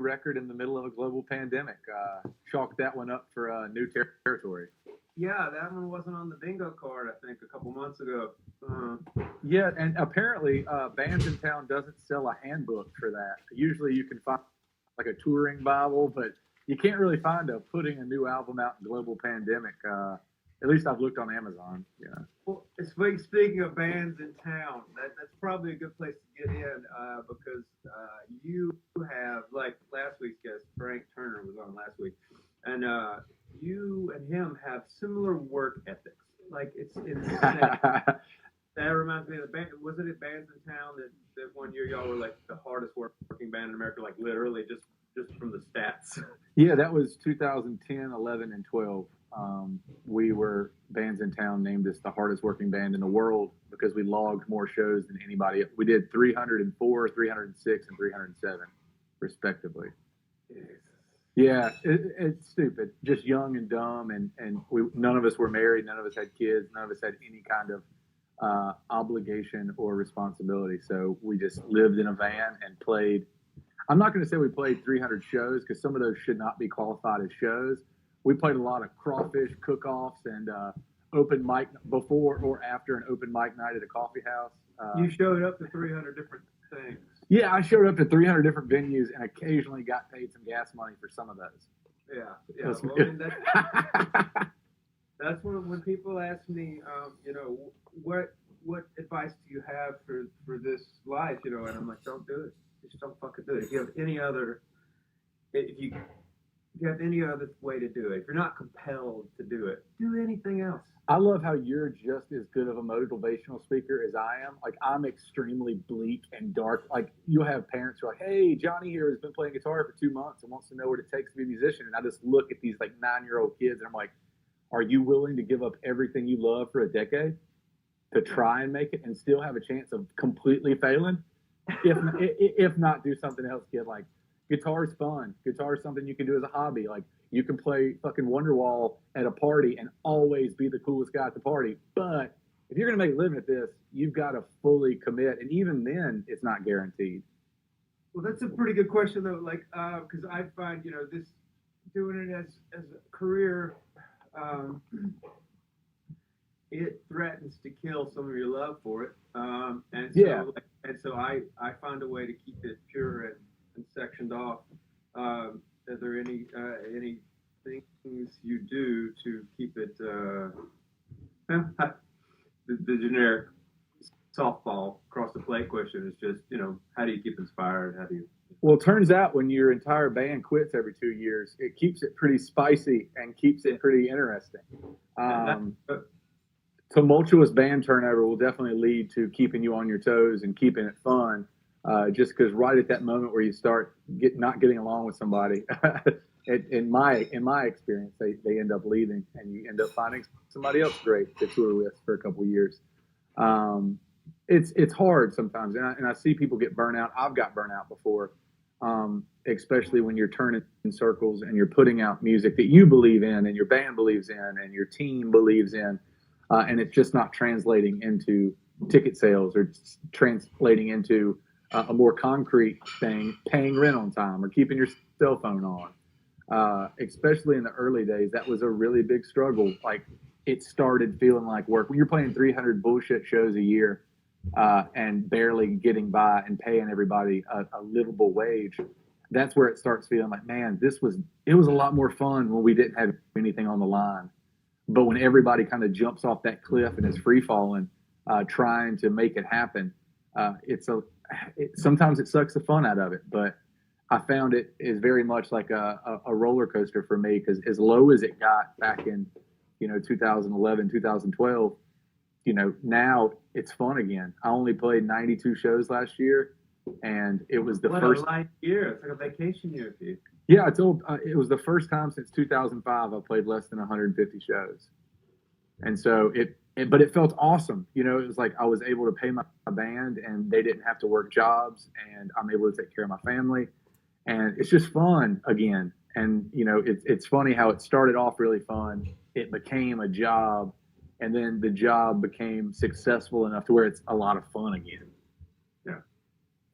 record in the middle of a global pandemic. Chalked that one up for new territory. Yeah, that one wasn't on the bingo card, I think, a couple months ago. Yeah, and apparently Bands in Town doesn't sell a handbook for that. Usually you can find like a touring Bible, but you can't really find putting a new album out in global pandemic. At least I've looked on Amazon. Yeah. Well, speaking of Bands in Town, that's probably a good place to get in because you have, like last week's guest, Frank Turner was on last week, and you and him have similar work ethics. Like, it's insane. That reminds me of the band. Wasn't it Bands in Town that one year y'all were like the hardest working band in America, like literally just from the stats? Yeah, that was 2010, 11, and 12. We were Bands in Town named us the hardest working band in the world because we logged more shows than anybody. We did 304, 306, and 307, respectively. Yeah, it's stupid. Just young and dumb, and none of us were married, none of us had kids, none of us had any kind of obligation or responsibility. So we just lived in a van and played. I'm not going to say we played 300 shows because some of those should not be qualified as shows. We played a lot of crawfish cook-offs and open mic before or after an open mic night at a coffee house. You showed up to 300 different things. Yeah, I showed up to 300 different venues and occasionally got paid some gas money for some of those. Yeah. Well, I mean, that's when people ask me, what advice do you have for this life, and I'm like, don't do it. Just don't fucking do it. If you have any other way to do it, if you're not compelled to do it, do anything else. I love how you're just as good of a motivational speaker as I am. Like, I'm extremely bleak and dark. Like, you'll have parents who are like, hey, Johnny here has been playing guitar for 2 months and wants to know what it takes to be a musician. And I just look at these like 9-year-old kids and I'm like, are you willing to give up everything you love for a decade to try and make it and still have a chance of completely failing? If not, do something else, kid. Like, guitar's fun. Guitar's something you can do as a hobby. Like, you can play fucking Wonderwall at a party and always be the coolest guy at the party. But if you're going to make a living at this, you've got to fully commit. And even then, it's not guaranteed. Well, that's a pretty good question, though. Like, because I find, this doing it as a career, it threatens to kill some of your love for it. So I find a way to keep it pure and sectioned off. Are there any things you do to keep it the generic softball across the plate question is just, how do you keep inspired? How do you? Well, it turns out when your entire band quits every 2 years, it keeps it pretty spicy and keeps it pretty interesting. Tumultuous band turnover will definitely lead to keeping you on your toes and keeping it fun. Just because right at that moment where you start not getting along with somebody, in my experience, they end up leaving and you end up finding somebody else great to tour with for a couple of years. It's hard sometimes, and I see people get burnt out. I've got burnt out before, especially when you're turning in circles and you're putting out music that you believe in and your band believes in and your team believes in, and it's just not translating into ticket sales or translating into a more concrete thing, paying rent on time or keeping your cell phone on. Especially in the early days, that was a really big struggle. Like, it started feeling like work. When you're playing 300 bullshit shows a year and barely getting by and paying everybody a livable wage, that's where it starts feeling like, man, it was a lot more fun when we didn't have anything on the line. But when everybody kind of jumps off that cliff and is free falling, trying to make it happen, sometimes it sucks the fun out of it. But I found it is very much like a roller coaster for me, because as low as it got back in 2011, 2012, now it's fun again. I only played 92 shows last year, and it was the first. What a light year! It's like a vacation year for you. Yeah, I told it was the first time since 2005 I played less than 150 shows, and so but it felt awesome. It was like I was able to pay my band, and they didn't have to work jobs, and I'm able to take care of my family, and it's just fun again. And it's funny how it started off really fun. It became a job, and then the job became successful enough to where it's a lot of fun again. Yeah.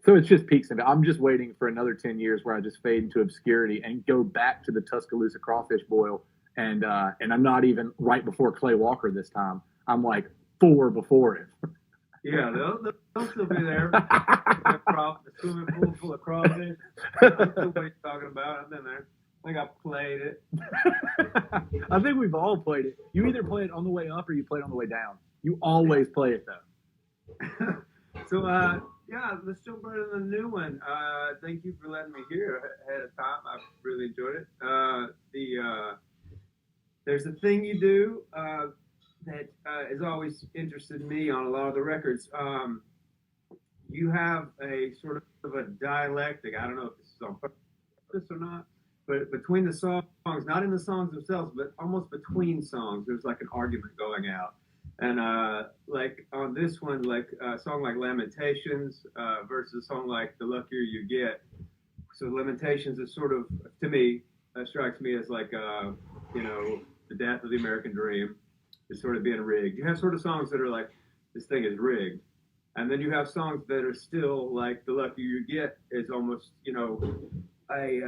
So it's just peaks and I'm just waiting for another 10 years where I just fade into obscurity and go back to the Tuscaloosa crawfish boil. And I'm not even right before Clay Walker this time. I'm like 4 before him. Yeah, they'll still be there. The swimming pool full of crawfish. I know what you're talking about. I've been there. I think I played it. I think we've all played it. You either play it on the way up or you play it on the way down. You always play it though. So yeah, let's jump right into the new one. Thank you for letting me hear ahead of time. I've really enjoyed it. There's a thing you do that has always interested me on a lot of the records. You have a sort of a dialectic. I don't know if this is on purpose or not, but between the songs, not in the songs themselves, but almost between songs, there's like an argument going out. And like on this one, like a song like Lamentations versus a song like The Luckier You Get. So Lamentations is sort of, to me, strikes me as like, you know, the death of the American dream is sort of being rigged. You have sort of songs that are like, this thing is rigged. And then you have songs that are still like The Luckier You Get is almost, you know, by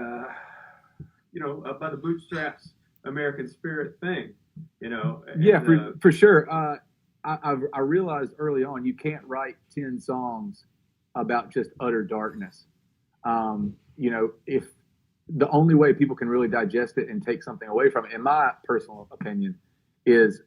the bootstraps American spirit thing, you know. Yeah, for sure. I realized early on you can't write 10 songs about just utter darkness. You know, if the only way people can really digest it and take something away from it, in my personal opinion, is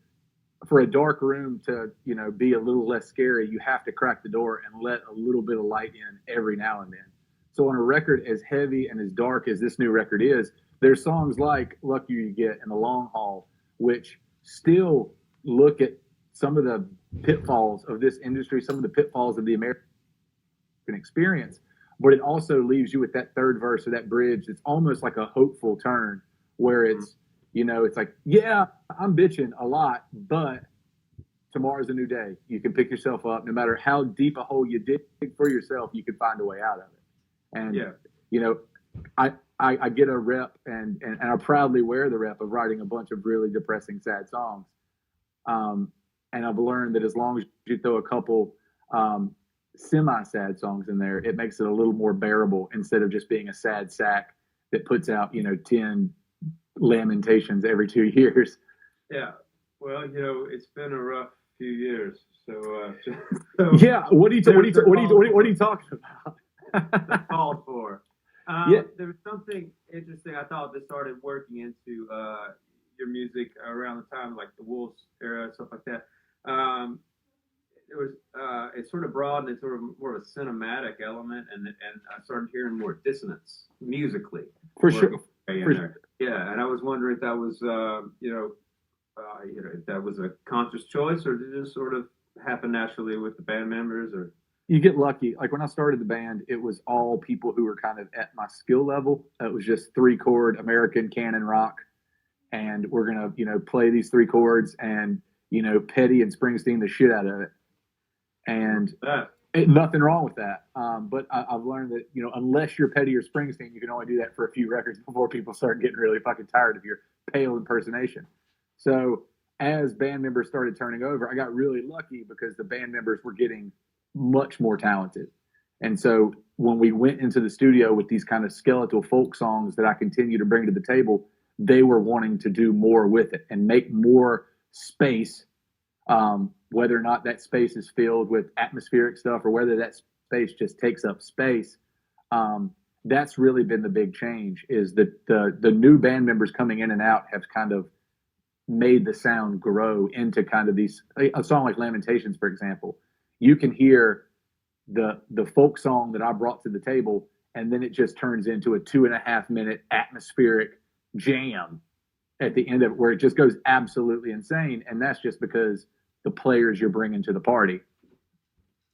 for a dark room to, you know, be a little less scary, you have to crack the door and let a little bit of light in every now and then. So on a record as heavy and as dark as this new record is, there's songs like Luckier You Get and The Long Haul, which still look at some of the pitfalls of this industry, some of the pitfalls of the American experience, but it also leaves you with that third verse or that bridge. It's almost like a hopeful turn where it's, you know, it's like, yeah, I'm bitching a lot, but tomorrow's a new day. You can pick yourself up. No matter how deep a hole you dig for yourself, you can find a way out of it. And, yeah, you know, I get a rep and I proudly wear the rep of writing a bunch of really depressing, sad songs. And I've learned that as long as you throw a couple semi-sad songs in there, it makes it a little more bearable instead of just being a sad sack that puts out, you know, 10 Lamentations every 2 years. Yeah. Well, you know, it's been a rough few years. So, yeah. What are you talking about? Called for. Yeah. There was something interesting. I thought that started working into your music around the time, like the Wolves era, stuff like that. It sort of broadened into sort of more of a cinematic element, and I started hearing more dissonance musically. For sure. Yeah, and I was wondering if that was, if that was a conscious choice, or did it just sort of happen naturally with the band members, or? You get lucky. Like when I started the band, it was all people who were kind of at my skill level. It was just 3-chord American canon rock. And we're going to, you know, play these 3 chords and, you know, Petty and Springsteen the shit out of it. And nothing wrong with that. But I've learned that, you know, unless you're Petty or Springsteen, you can only do that for a few records before people start getting really fucking tired of your pale impersonation. So as band members started turning over, I got really lucky because the band members were getting much more talented. And so when we went into the studio with these kind of skeletal folk songs that I continue to bring to the table, they were wanting to do more with it and make more space, whether or not that space is filled with atmospheric stuff or whether that space just takes up space. That's really been the big change, is that the new band members coming in and out have kind of made the sound grow into kind of these, a song like Lamentations, for example. You can hear the folk song that I brought to the table, and then it just turns into a 2.5-minute atmospheric jam at the end of it where it just goes absolutely insane. And that's just because the players you're bringing to the party.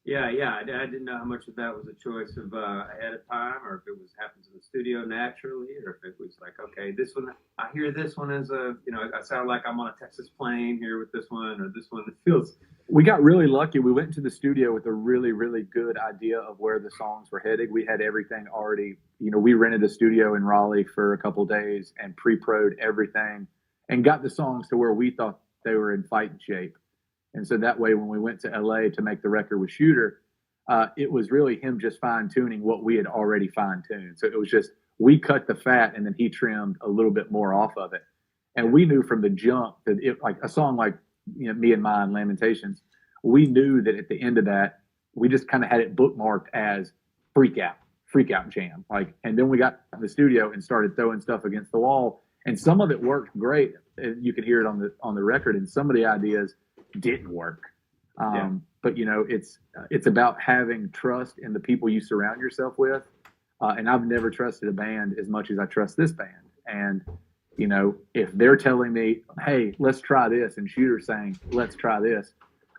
Yeah. I didn't know how much of that was a choice of ahead of time, or if it was happens in the studio naturally, or if it was like, okay, this one, I hear this one as a, you know, I sound like I'm on a Texas plane here with this one, or this one that feels. We got really lucky. We went into the studio with a really, really good idea of where the songs were headed. We had everything already, you know, we rented a studio in Raleigh for a couple of days and pre-pro'd everything and got the songs to where we thought they were in fighting shape. And so that way, when we went to LA to make the record with Shooter, it was really him just fine tuning what we had already fine tuned. So it was just, we cut the fat and then he trimmed a little bit more off of it. And we knew from the jump that like a song like, Me and Mine, Lamentations, we knew that at the end of that, we just kind of had it bookmarked as freak out jam. Like, and then we got in the studio and started throwing stuff against the wall. And some of it worked great. You can hear it on the record. And some of the ideas didn't work. But it's about having trust in the people you surround yourself with. And I've never trusted a band as much as I trust this band. And, if they're telling me, hey, let's try this, and Shooter's saying, let's try this,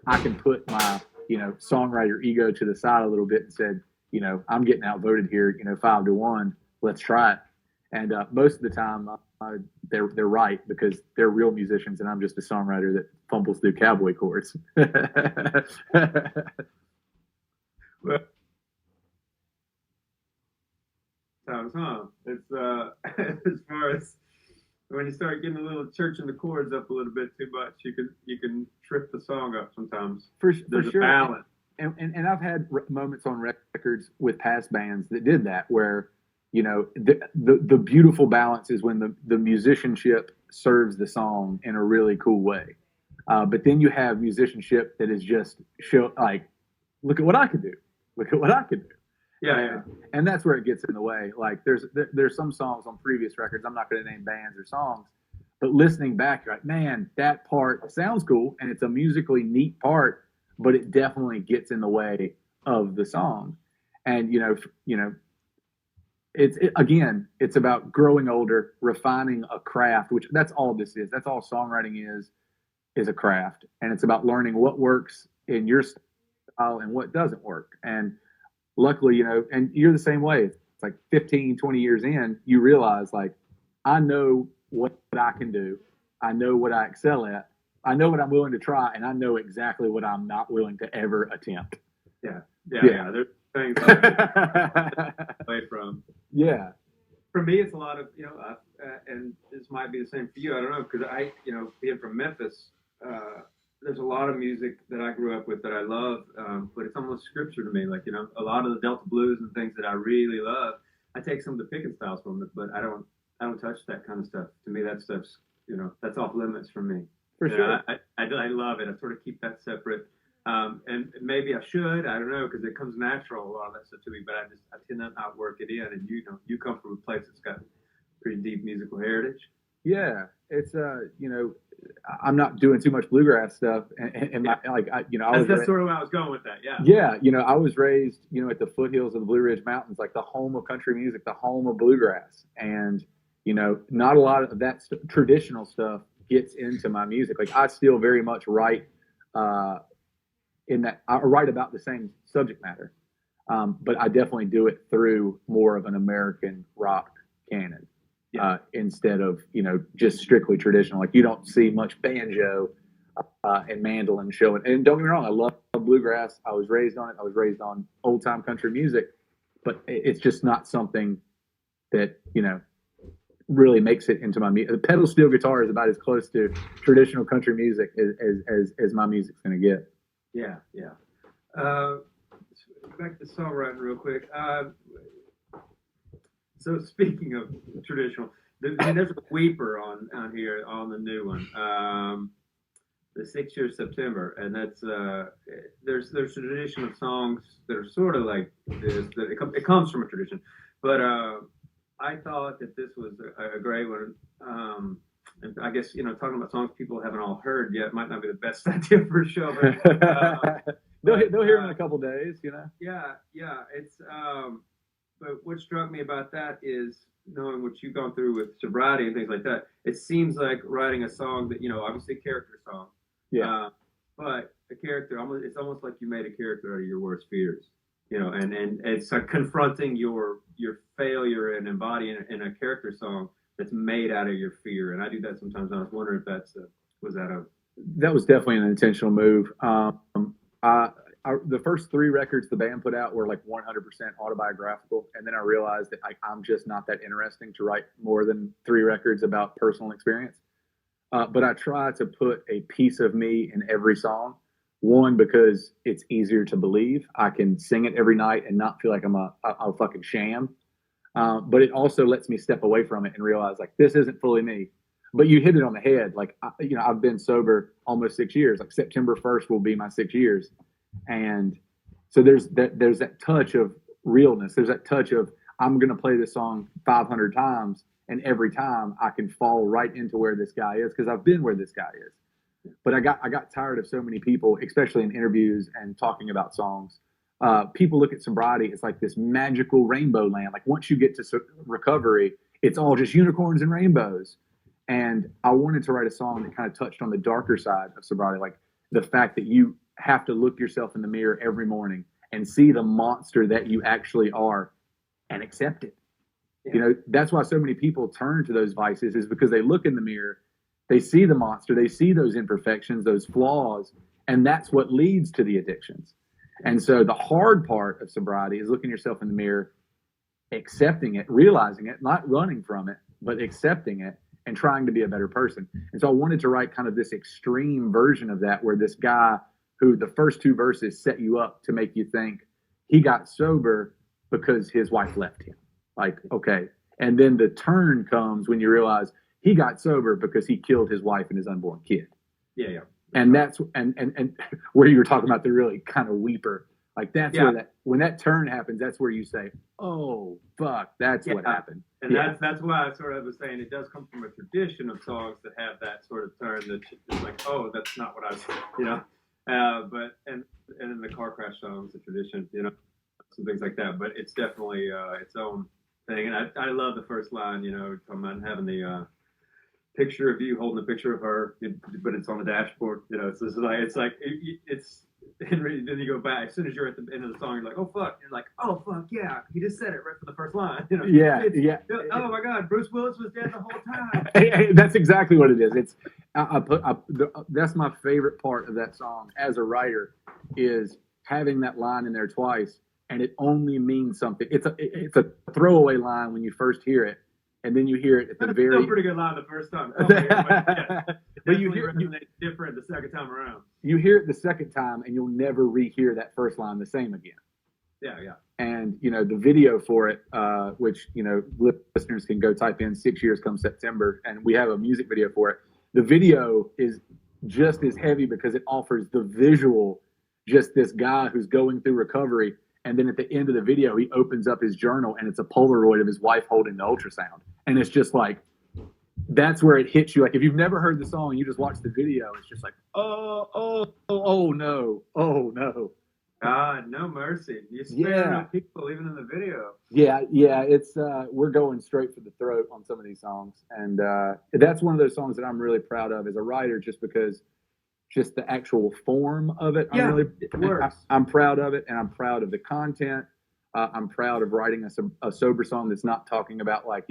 I can put my, songwriter ego to the side a little bit and said, I'm getting outvoted here, 5-1, let's try it. And most of the time, they're right, because they're real musicians and I'm just a songwriter that fumbles through cowboy chords. Well, sounds, huh? It's as far as when you start getting a little churching the chords up a little bit too much, you can trip the song up sometimes. There's sure. A balance. And I've had moments on records with past bands that did that, where the beautiful balance is when the musicianship serves the song in a really cool way. But then you have musicianship that is just like, look at what I could do. Look at what I could do. Yeah. And that's where it gets in the way. Like there's some songs on previous records, I'm not going to name bands or songs, but listening back, you're like, man, that part sounds cool and it's a musically neat part, but it definitely gets in the way of the song. And it's about growing older, refining a craft, which that's all this is. That's all songwriting is a craft. And it's about learning what works in your style and what doesn't work. And luckily, and you're the same way. It's like 15, 20 years in, you realize, like, I know what I can do. I know what I excel at. I know what I'm willing to try, and I know exactly what I'm not willing to ever attempt. Yeah. There's things away from. Yeah. For me, it's a lot of, and this might be the same for you. I don't know, because I, being from Memphis, there's a lot of music that I grew up with that I love, but it's almost scripture to me. Like, a lot of the Delta blues and things that I really love, I take some of the picking styles from it, but I don't touch that kind of stuff. To me, that stuff's, that's off limits for me. For sure. I love it. I sort of keep that separate. And maybe I should, I don't know, because it comes natural, a lot of that stuff to me, but I tend to not work it in. And you come from a place that's got pretty deep musical heritage. Yeah, it's I'm not doing too much bluegrass stuff, and that's sort of where I was going with that. Yeah, I was raised, at the foothills of the Blue Ridge Mountains, like the home of country music, the home of bluegrass, and not a lot of that traditional stuff gets into my music. Like, I still very much write in that I write about the same subject matter, but I definitely do it through more of an American rock canon. Instead of, just strictly traditional. Like, you don't see much banjo and mandolin showing. And don't get me wrong, I love bluegrass. I was raised on it. I was raised on old time country music, but it's just not something that, really makes it into my music. The pedal steel guitar is about as close to traditional country music as my music's going to get. Yeah. Back to songwriting real quick. So speaking of traditional, there's a weeper on here on the new one, the 6 year September, and that's there's a tradition of songs that are sort of like this. That it comes from a tradition, but I thought that this was a great one. And I guess talking about songs people haven't all heard yet might not be the best idea for a show. But, they'll hear them in a couple days, Yeah. It's but what struck me about that is knowing what you've gone through with sobriety and things like that. It seems like writing a song that obviously a character song. Yeah. But a character, it's almost like you made a character out of your worst fears. And it's like confronting your failure and embodying in a character song that's made out of your fear. And I do that sometimes. I was wondering if that was definitely an intentional move. The first 3 records the band put out were like 100% autobiographical, and then I realized that I'm just not that interesting to write more than 3 records about personal experience. But I try to put a piece of me in every song, One, because it's easier to believe. I can sing it every night and not feel like I'm a fucking sham. But it also lets me step away from it and realize like this isn't fully me. But you hit it on the head. Like I've been sober almost 6 years. Like September 1st will be my 6 years, and so there's that touch of realness. There's that touch of I'm gonna play this song 500 times, and every time I can fall right into where this guy is because I've been where this guy is. But I got tired of so many people, especially in interviews and talking about songs. People look at sobriety as like this magical rainbow land. Like once you get to recovery, it's all just unicorns and rainbows. And I wanted to write a song that kind of touched on the darker side of sobriety, like the fact that you have to look yourself in the mirror every morning and see the monster that you actually are and accept it. Yeah. That's why so many people turn to those vices, is because they look in the mirror, they see the monster, they see those imperfections, those flaws, and that's what leads to the addictions. And so the hard part of sobriety is looking yourself in the mirror, accepting it, realizing it, not running from it, but accepting it and trying to be a better person. And so I wanted to write kind of this extreme version of that, where this guy who the first two verses set you up to make you think he got sober because his wife left him. Like, okay. And then the turn comes when you realize he got sober because he killed his wife and his unborn kid. Yeah, yeah. And that's and where you were talking about the really kind of weeper, like that's where when that turn happens, that's where you say, "Oh fuck, that's what happened." And that's why I sort of was saying it does come from a tradition of songs that have that sort of turn that it's like, "Oh, that's not what I was," But and in the car crash songs, the tradition, some things like that. But it's definitely its own thing. And I love the first line, talking about having the picture of you holding a picture of her, but it's on the dashboard. So it's and then you go back as soon as you're at the end of the song, you're like, oh fuck, you're like, oh fuck yeah, he just said it right for the first line. Oh my god, Bruce Willis was dead the whole time. Hey, that's exactly what it is. It's that's my favorite part of that song as a writer, is having that line in there twice, and it only means something. It's a throwaway line when you first hear it. And then you hear it at the very. Still a pretty good line the first time. But you hear it different the second time around. You hear it the second time, and you'll never rehear that first line the same again. Yeah, yeah. And the video for it, which listeners can go type in 6 years come September, and we have a music video for it. The video is just as heavy because it offers the visual, just this guy who's going through recovery. And then at the end of the video, he opens up his journal, and it's a Polaroid of his wife holding the ultrasound. And it's just like, that's where it hits you. Like, if you've never heard the song, you just watch the video, it's just like, oh no. God, no mercy. You spare no people, even in the video. Yeah, it's, we're going straight for the throat on some of these songs. And that's one of those songs that I'm really proud of as a writer, just because just the actual form of it. I'm proud of it, and I'm proud of the content. I'm proud of writing a sober song that's not talking about like,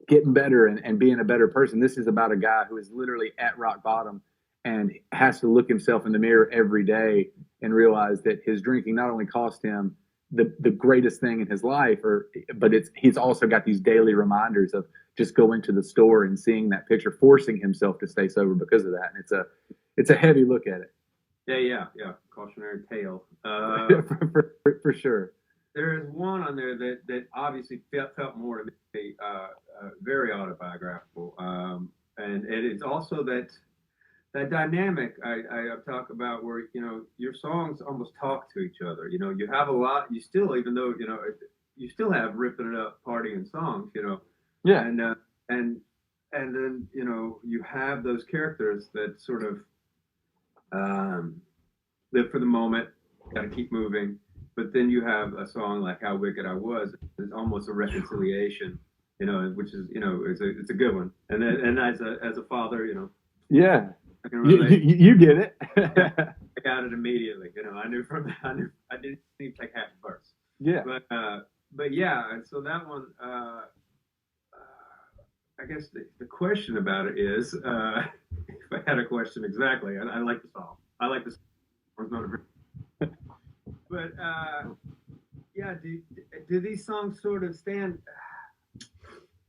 getting better and being a better person. This is about a guy who is literally at rock bottom and has to look himself in the mirror every day and realize that his drinking not only cost him the greatest thing in his life, but he's also got these daily reminders of just going to the store and seeing that picture, forcing himself to stay sober because of that. And it's a heavy look at it. Yeah. Cautionary tale. For sure. There is one on there that obviously felt more to me very autobiographical, and it is also that dynamic I talk about where your songs almost talk to each other. You have a lot. You still, even though you still have ripping it up, partying songs. Yeah. And then you have those characters that sort of live for the moment, got to keep moving. But then you have a song like "How Wicked I Was." It's almost a reconciliation, which is it's a good one. And as a father, yeah, I can relate. You get it. I got it immediately. I knew I didn't even take half the verse. Yeah. But yeah, and so that one. I guess the question about it is, if I had a question exactly, I like the song. I like the song. But yeah, do these songs sort of stand?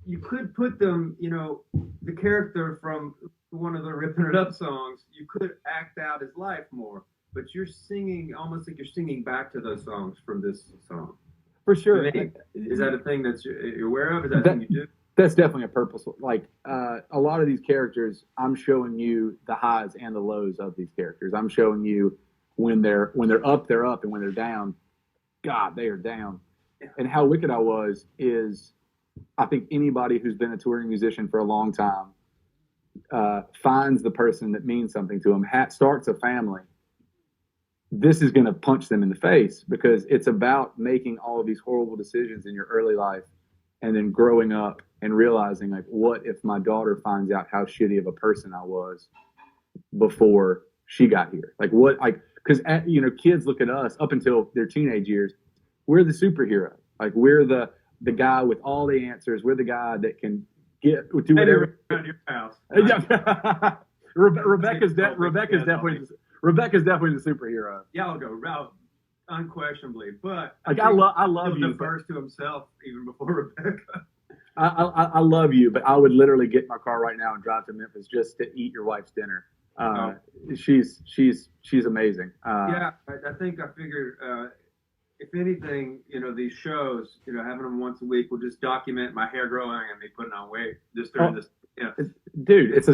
You could put them, the character from one of the Ripping It Up songs, you could act out his life more. but you're singing almost like you're singing back to those songs from this song. For sure. Is that a thing that you're aware of? Is that a thing you do? That's definitely a purposeful. Like a lot of these characters, I'm showing you the highs and the lows of these characters. I'm showing you when they're up, they're up, and when they're down, God, they are down. Yeah. And how wicked I was is, I think anybody who's been a touring musician for a long time finds the person that means something to them, starts a family. This is going to punch them in the face, because it's about making all of these horrible decisions in your early life and then growing up and realizing, like, what if my daughter finds out how shitty of a person I was before she got here? Like, what, like, because, you know, kids look at us up until their teenage years. We're the superhero. Like, we're the guy with all the answers. We're the guy that can do whatever. Around your house. Rebecca's definitely the superhero. Yeah, I'll go Ralph, unquestionably. But like, I love you. Defers to himself even before Rebecca. I love you, but I would literally get in my car right now and drive to Memphis just to eat your wife's dinner. She's amazing. Yeah, I think I figured, if anything, you know, these shows, you know, having them once a week will just document my hair growing and me putting on weight just during this. You know. Dude, it's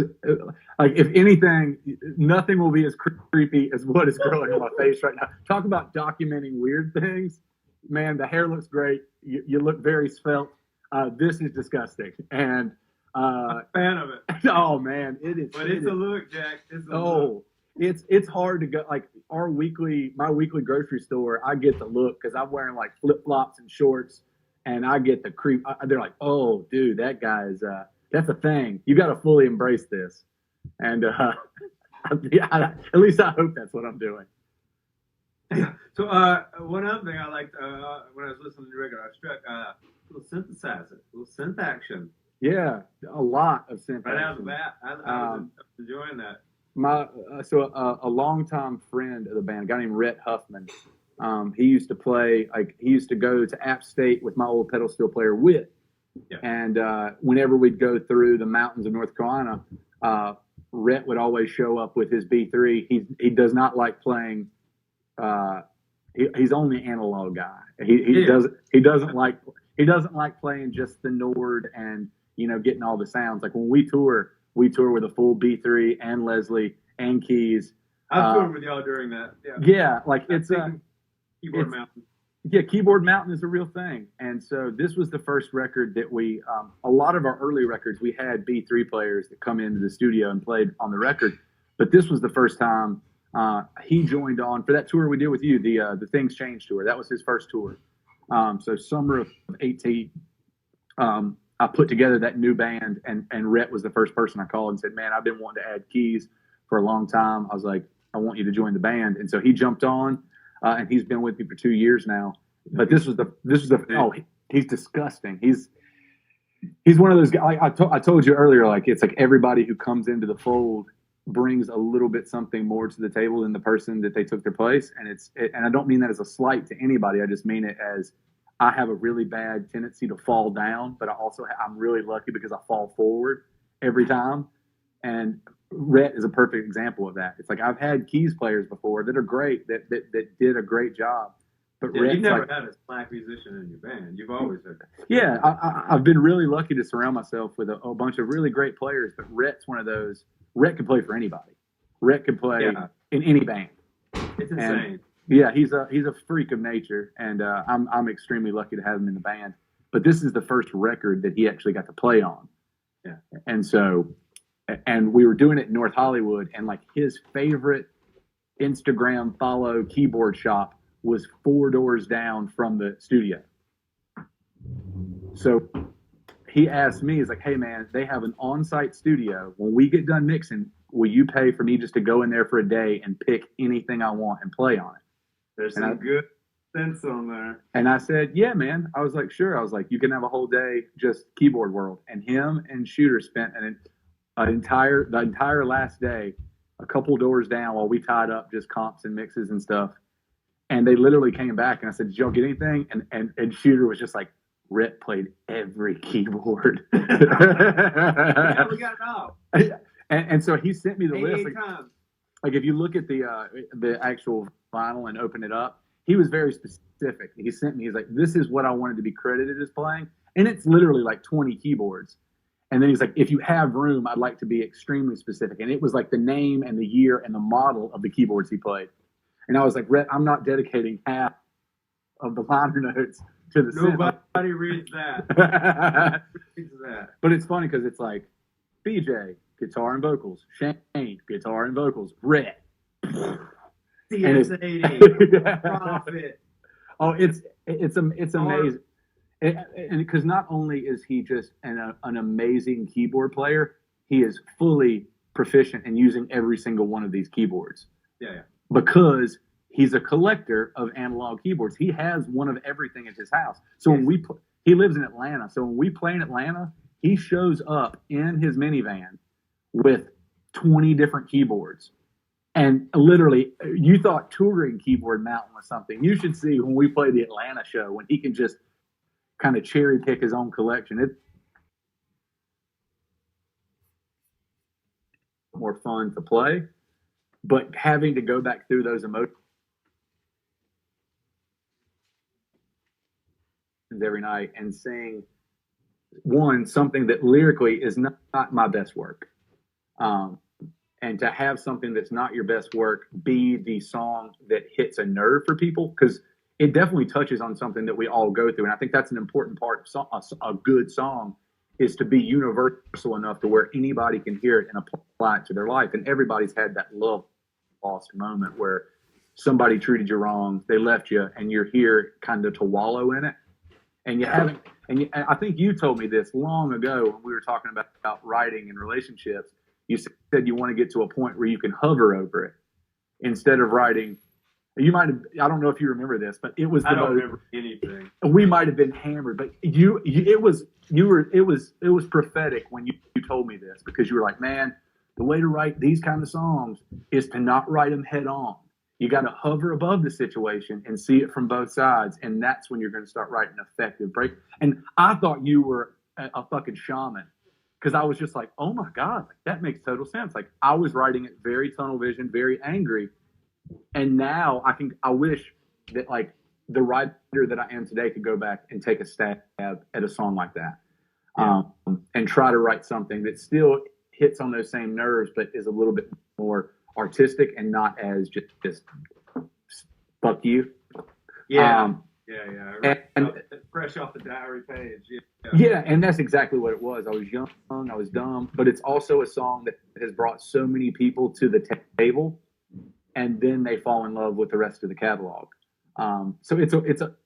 like, if anything, nothing will be as creepy as what is growing on my face right now. Talk about documenting weird things. Man, the hair looks great. You look very svelte. This is disgusting. And I'm a fan of it. Oh man, it is. But it's a look, Jack. Look. It's hard to go. Like, my weekly grocery store, I get the look because I'm wearing like flip flops and shorts, and I get the creep. They're like, "Oh, dude, that guy is that's a thing. You got to fully embrace this." And at least I hope that's what I'm doing. So one other thing I liked when I was listening to the record, I struck a little synthesizer, a little synth action. Yeah, a lot of synth right action. Out of the bat. I was enjoying that. A longtime friend of the band, a guy named Rhett Huffman. He used to play, like, he used to go to App State with my old pedal steel player Whit. Yeah. And whenever we'd go through the mountains of North Carolina, Rhett would always show up with his B3. He does not like playing. He's only an analog guy. He doesn't like playing just the Nord and, you know, getting all the sounds. Like, when we tour with a full B3 and Leslie and keys. I've toured with y'all during that. Yeah, like, it's Keyboard Mountain. Yeah, Keyboard Mountain is a real thing. And so this was the first record that we, a lot of our early records, we had B3 players that come into the studio and played on the record. But this was the first time he joined on for that tour we did with you, the Things Change tour. That was his first tour. So summer of 18, I put together that new band, and Rhett was the first person I called and said, "Man, I've been wanting to add keys for a long time." I was like, "I want you to join the band." And so he jumped on, and he's been with me for 2 years now. But this was the he's disgusting. He's one of those guys. Like I told you earlier, like, it's like everybody who comes into the fold brings a little bit something more to the table than the person that they took their place. And I don't mean that as a slight to anybody. I just mean it as, I have a really bad tendency to fall down, but I'm really lucky because I fall forward every time. And Rhett is a perfect example of that. It's like, I've had keys players before that are great, that did a great job. But yeah, you've never had a slack musician in your band. You've always had. Yeah, I've been really lucky to surround myself with a bunch of really great players. But Rhett's one of those. Rhett can play for anybody. Rhett can play in any band. It's insane. Yeah, he's a freak of nature, and I'm extremely lucky to have him in the band. But this is the first record that he actually got to play on. Yeah. And we were doing it in North Hollywood, and like, his favorite Instagram follow keyboard shop was 4 doors down from the studio. So he asked me, he's like, "Hey man, they have an on-site studio. When we get done mixing, will you pay for me just to go in there for a day and pick anything I want and play on it?" There's some good sense on there. And I said, "Yeah, man." I was like, "Sure." I was like, "You can have a whole day just keyboard world." And him and Shooter spent the entire last day a couple doors down while we tied up just comps and mixes and stuff. And they literally came back, and I said, "Did y'all get anything?" And Shooter was just like, "Rhett played every keyboard." Yeah, we got it all. And so he sent me the list. Times. like if you look at the actual vinyl and open it up, he was very specific. He sent me, he's like, this is what I wanted to be credited as playing. And it's literally like 20 keyboards. And then he's like, if you have room, I'd like to be extremely specific. And it was like the name and the year and the model of the keyboards he played. And I was like, Rhett, I'm not dedicating half of the liner notes to the Nobody reads that. But it's funny because it's like BJ, guitar and vocals. Shane, guitar and vocals. Rhett. CS80. Profit. Oh, it's amazing. And because not only is he just an amazing keyboard player, he is fully proficient in using every single one of these keyboards. Yeah. Because he's a collector of analog keyboards. He has one of everything at his house. So when he lives in Atlanta. So when we play in Atlanta, he shows up in his minivan with 20 different keyboards. And literally, you thought touring Keyboard Mountain was something. You should see when we play the Atlanta show, when he can just kind of cherry pick his own collection. It's more fun to play, but having to go back through those emotions every night and sing something that lyrically is not my best work. And to have something that's not your best work be the song that hits a nerve for people, because it definitely touches on something that we all go through. And I think that's an important part of a good song, is to be universal enough to where anybody can hear it and apply it to their life. And everybody's had that love lost moment where somebody treated you wrong, they left you, and you're here kind of to wallow in it. And you haven't, and I think you told me this long ago when we were talking about writing and relationships. You said you want to get to a point where you can hover over it instead of writing. You might have, I don't know if you remember this, but it was I don't remember anything. We might have been hammered, but it was prophetic when you told me this, because you were like, man, the way to write these kind of songs is to not write them head on. You got to hover above the situation and see it from both sides. And that's when you're going to start writing effective break. And I thought you were a fucking shaman, because I was just like, oh my God, like, that makes total sense. Like, I was writing it very tunnel vision, very angry. And now I wish that like the writer that I am today could go back and take a stab at a song like that. And try to write something that still hits on those same nerves, but is a little bit more artistic and not as just fuck you. Yeah. And fresh off the diary page. Yeah, and that's exactly what it was. I was young, I was dumb, but it's also a song that has brought so many people to the table, and then they fall in love with the rest of the catalog. So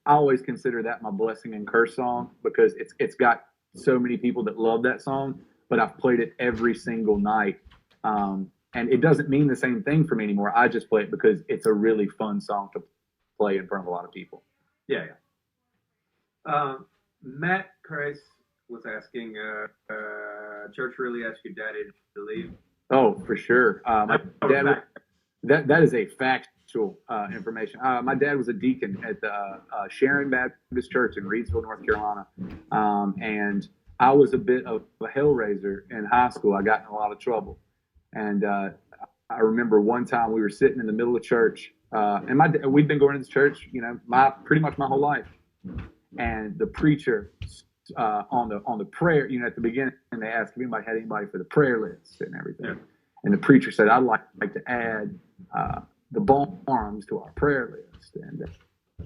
I always consider that my blessing and curse song, because it's got so many people that love that song, but I've played it every single night. And it doesn't mean the same thing for me anymore. I just play it because it's a really fun song to play in front of a lot of people. Yeah. Matt Kreis was asking, church really asked your daddy to leave? Oh, for sure. My dad, that is a factual information. My dad was a deacon at the Sharon Baptist Church in Reidsville, North Carolina. And I was a bit of a hellraiser in high school. I got in a lot of trouble. And I remember one time we were sitting in the middle of church, and we'd been going to this church, pretty much my whole life. And the preacher on the prayer, at the beginning, they asked if anybody had anybody for the prayer list and everything. Yeah. And the preacher said, I'd like to add the Barhams to our prayer list, and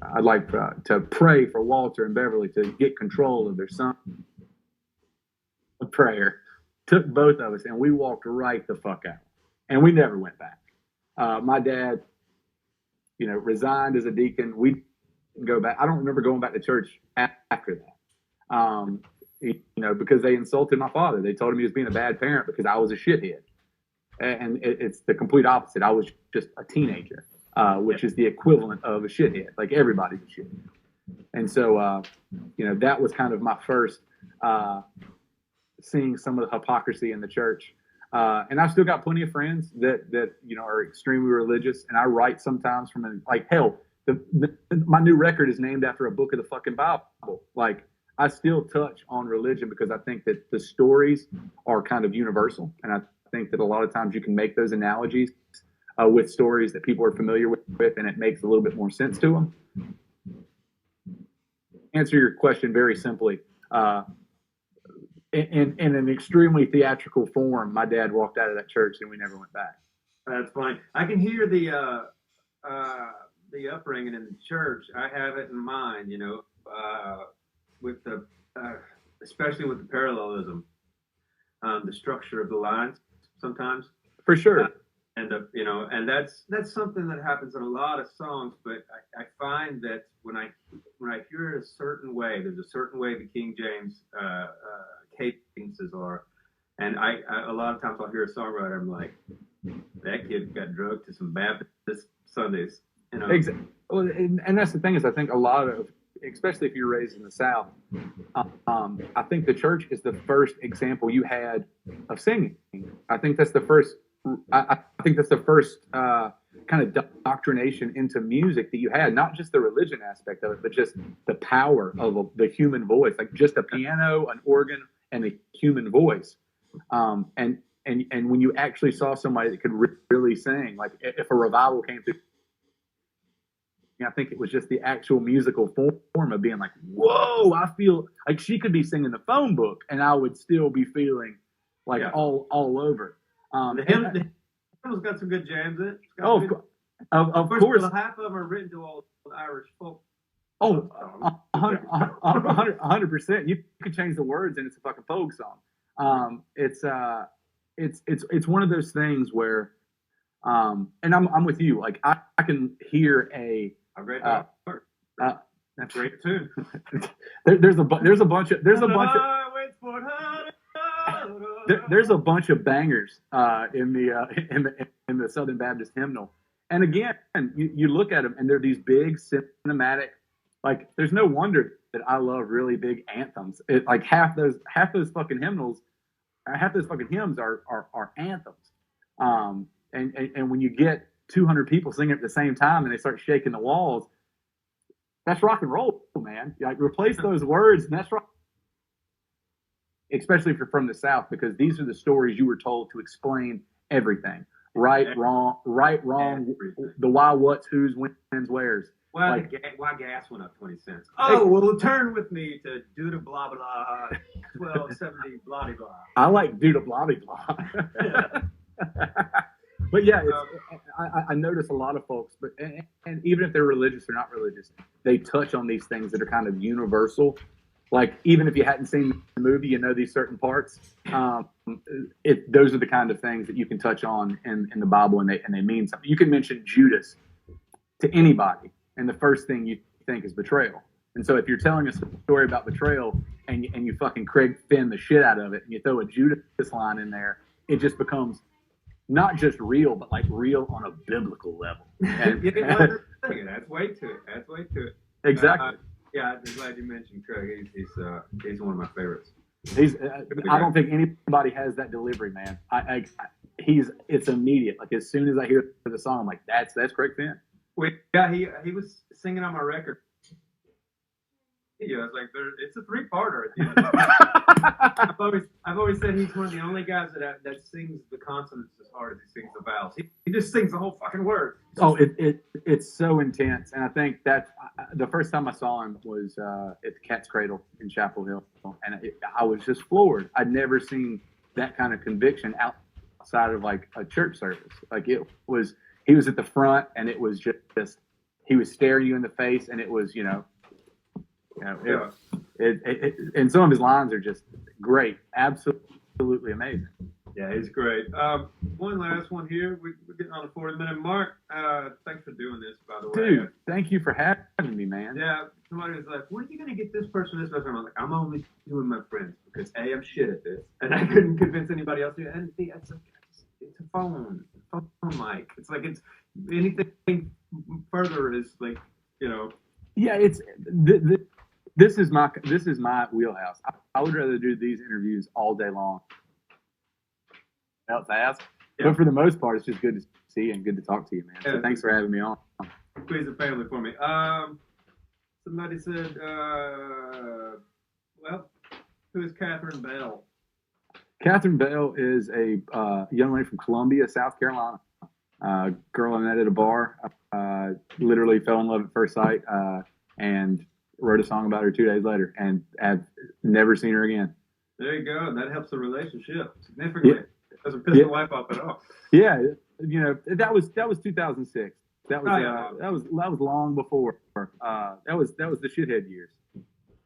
I'd like to pray for Walter and Beverly to get control of their son. A prayer took both of us, and we walked right the fuck out, and we never went back. My dad, resigned as a deacon. We didn't go back. I don't remember going back to church after that. Because they insulted my father. They told him he was being a bad parent because I was a shithead. And it's the complete opposite. I was just a teenager, which is the equivalent of a shithead. Like, everybody's a shithead. And so, that was kind of my first seeing some of the hypocrisy in the church. And I've still got plenty of friends that are extremely religious. And I write sometimes from my new record is named after a book of the fucking Bible. Like, I still touch on religion because I think that the stories are kind of universal. And I think that a lot of times you can make those analogies with stories that people are familiar with, and it makes a little bit more sense to them. Answer your question very simply. In an extremely theatrical form, my dad walked out of that church and we never went back. That's funny. I can hear the upbringing in the church. I have it in mind, with the especially with the parallelism, the structure of the lines sometimes. For sure. And that's something that happens in a lot of songs. But I find that when I hear it a certain way, there's a certain way the King James cadences are, and I a lot of times I'll hear a songwriter, I'm like, that kid got drugged to some Baptist Sundays. Exactly. Well, and that's the thing is, I think a lot of, especially if you're raised in the South, I think the church is the first example you had of singing. I think that's the first. I think that's the first kind of doctrination into music that you had, not just the religion aspect of it, but just the power of the human voice, like just a piano, an organ, and a human voice. And when you actually saw somebody that could really sing, like if a revival came through, I think it was just the actual musical form of being like, whoa, I feel like she could be singing the phone book and I would still be feeling like all over. The hymn's got some good jams in it. Of course. Half of them are written to old Irish folk. Oh, 100%. You could change the words and it's a fucking folk song. It's one of those things where, and I'm with you. Like I can hear a great tune. There's a bunch of bangers in the Southern Baptist hymnal. And again, you look at them and they're these big cinematic. Like there's no wonder that I love really big anthems. Like half those fucking hymns are anthems. And when you get 200 people singing at the same time and they start shaking the walls, that's rock and roll, man. Like replace those words, and that's rock. Especially if you're from the South, because these are the stories you were told to explain everything. Right, wrong, the why, what's, who's, when's, where's. Well, like, why gas went up 20 cents? Oh, well, turn with me to do blah, blah, 1270, blah, blah. I like do blah, blah. But yeah, I notice a lot of folks, and even if they're religious or not religious, they touch on these things that are kind of universal. Like even if you hadn't seen the movie, you know these certain parts. Those are the kind of things that you can touch on in the Bible, and they mean something. You can mention Judas to anybody, and the first thing you think is betrayal. And so if you're telling us a story about betrayal and you fucking Craig Finn the shit out of it, and you throw a Judas line in there, it just becomes not just real, but like real on a biblical level. And, that's way to it. Exactly. Yeah, I'm glad you mentioned Craig. He's one of my favorites. I don't think anybody has that delivery, man. It's immediate. Like as soon as I hear the song, I'm like, that's Craig Finn. Yeah, he was singing on my record. Yeah, it's like it's a 3-parter. I've always said he's one of the only guys that sings the consonants as hard as he sings the vowels. He just sings the whole fucking word. It's so intense, and I think that the first time I saw him was at the Cat's Cradle in Chapel Hill, and I was just floored. I'd never seen that kind of conviction outside of like a church service. Like he was at the front, and it was just he was staring you in the face, and it was and some of his lines are just great, absolutely amazing. Yeah, he's great. One last one here. We're getting on the 40-minute mark. Thanks for doing this, by the way. Dude, thank you for having me, man. Yeah, somebody was like, "When are you going to get this person, this person?" I'm like, "I'm only doing my friends because A, I'm shit at this, and I couldn't convince anybody else to do it. And B, it's a phone mic. It's like it's anything further is like, Yeah, it's this is my wheelhouse. I would rather do these interviews all day long. Else ask. Yeah. But for the most part, it's just good to see you and good to talk to you, man. So thanks for having me on. Squeeze the family for me. Somebody said, who is Catherine Bell? Catherine Bell is a young lady from Columbia, South Carolina. Girl I met at a bar, literally fell in love at first sight, and wrote a song about her 2 days later, and I've never seen her again. There you go. That helps the relationship significantly. Yeah. It doesn't piss the wife off at all. Yeah, that was 2006. That was that was long before. That was the shithead years.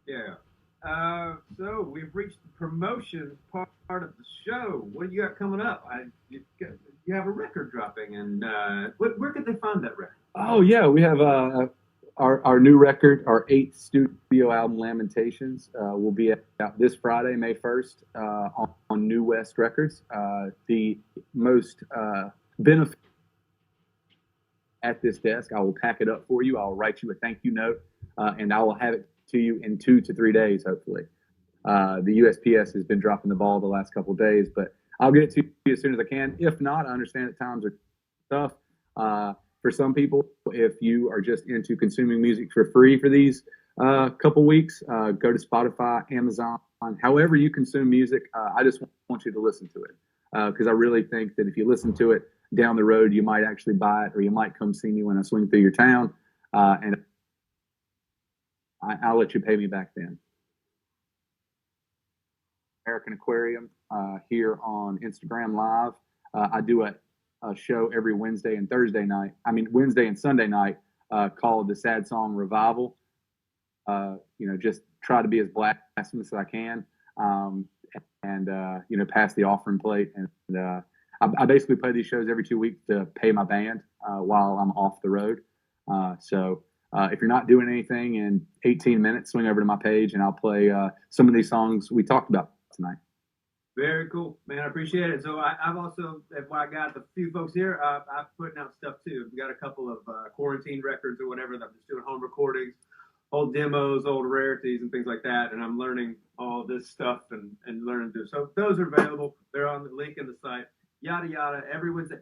Yeah. So we've reached the promotion part of the show. What do you got coming up? You have a record dropping, and where could they find that record? Oh yeah, we have our new record, our 8th studio album, Lamentations, will be out this Friday, May 1st, on New West Records. The most benefit at this desk, I will pack it up for you. I'll write you a thank you note, and I will have it to you in 2 to 3 days, hopefully. The USPS has been dropping the ball the last couple of days, but I'll get it to you as soon as I can. If not, I understand that times are tough. For some people, if you are just into consuming music for free for these couple weeks, go to Spotify, Amazon, however you consume music. I just want you to listen to it, because I really think that if you listen to it down the road, you might actually buy it, or you might come see me when I swing through your town, and I'll let you pay me back then. American Aquarium here on Instagram Live. I do a show every Wednesday and Sunday night, called the Sad Song Revival. Just try to be as blasphemous as I can, and pass the offering plate. And I basically play these shows every 2 weeks to pay my band while I'm off the road. So if you're not doing anything in 18 minutes, swing over to my page and I'll play some of these songs we talked about tonight. Very cool, man. I appreciate it. So I've also, I got a few folks here, I'm putting out stuff too. We've got a couple of quarantine records or whatever that I'm just doing home recordings, old demos, old rarities, and things like that. And I'm learning all this stuff and learning to do. So those are available. They're on the link in the site. Yada yada. Every Wednesday.